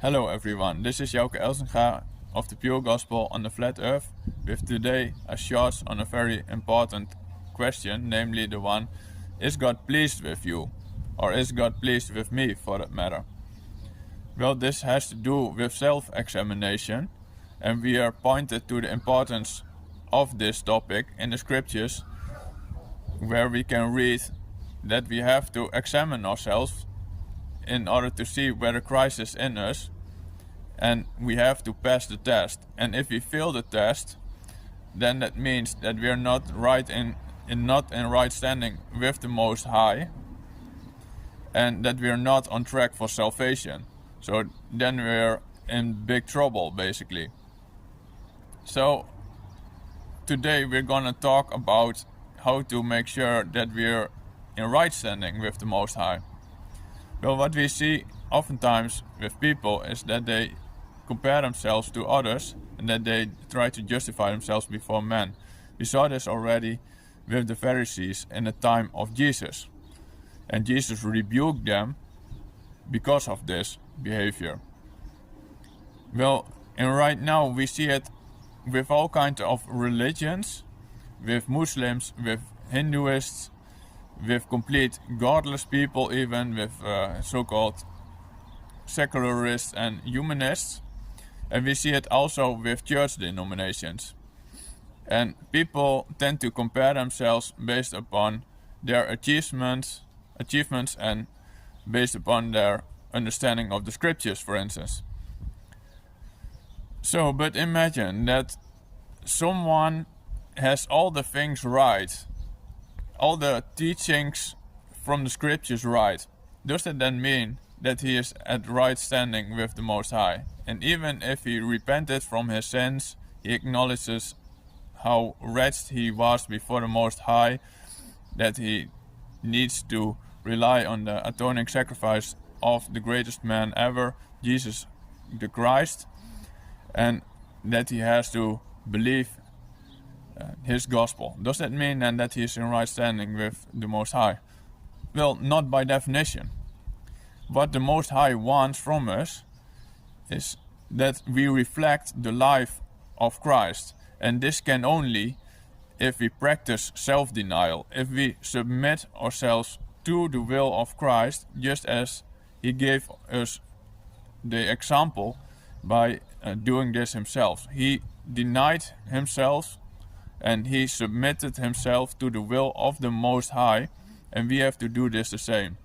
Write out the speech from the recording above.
Hello everyone, this is Jouke Elsinga of the Pure Gospel on the Flat Earth, with today a short on a very important question, namely the one, is God pleased with you? Or is God pleased with me, for that matter? Well, this has to do with self-examination, and we are pointed to the importance of this topic in the scriptures, where we can read that we have to examine ourselves in order to see whether Christ is in us, and we have to pass the test. And if we fail the test, then that means that we are not in right standing with the Most High, and that we are not on track for salvation. So then we're in big trouble, basically. So today we're gonna talk about how to make sure that we're in right standing with the Most High. Well, what we see oftentimes with people is that they compare themselves to others and that they try to justify themselves before men. We saw this already with the Pharisees in the time of Jesus. And Jesus rebuked them because of this behavior. Well, and right now we see it with all kinds of religions, with Muslims, with Hinduists, with complete godless people, even with so-called secularists and humanists. And we see it also with church denominations. And people tend to compare themselves based upon their achievements and based upon their understanding of the scriptures, for instance. So, but imagine that someone has all the things right, all the teachings from the scriptures right. Does that then mean that he is at right standing with the Most High? And even if he repented from his sins, he acknowledges how wretched he was before the Most High, that he needs to rely on the atoning sacrifice of the greatest man ever, Jesus the Christ, and that he has to believe his gospel. Does that mean then that he is in right standing with the Most High? Well, not by definition. What the Most High wants from us is that we reflect the life of Christ. And this can only if we practice self-denial, if we submit ourselves to the will of Christ, just as he gave us the example by doing this himself. He denied himself and he submitted himself to the will of the Most High, and we have to do this the same.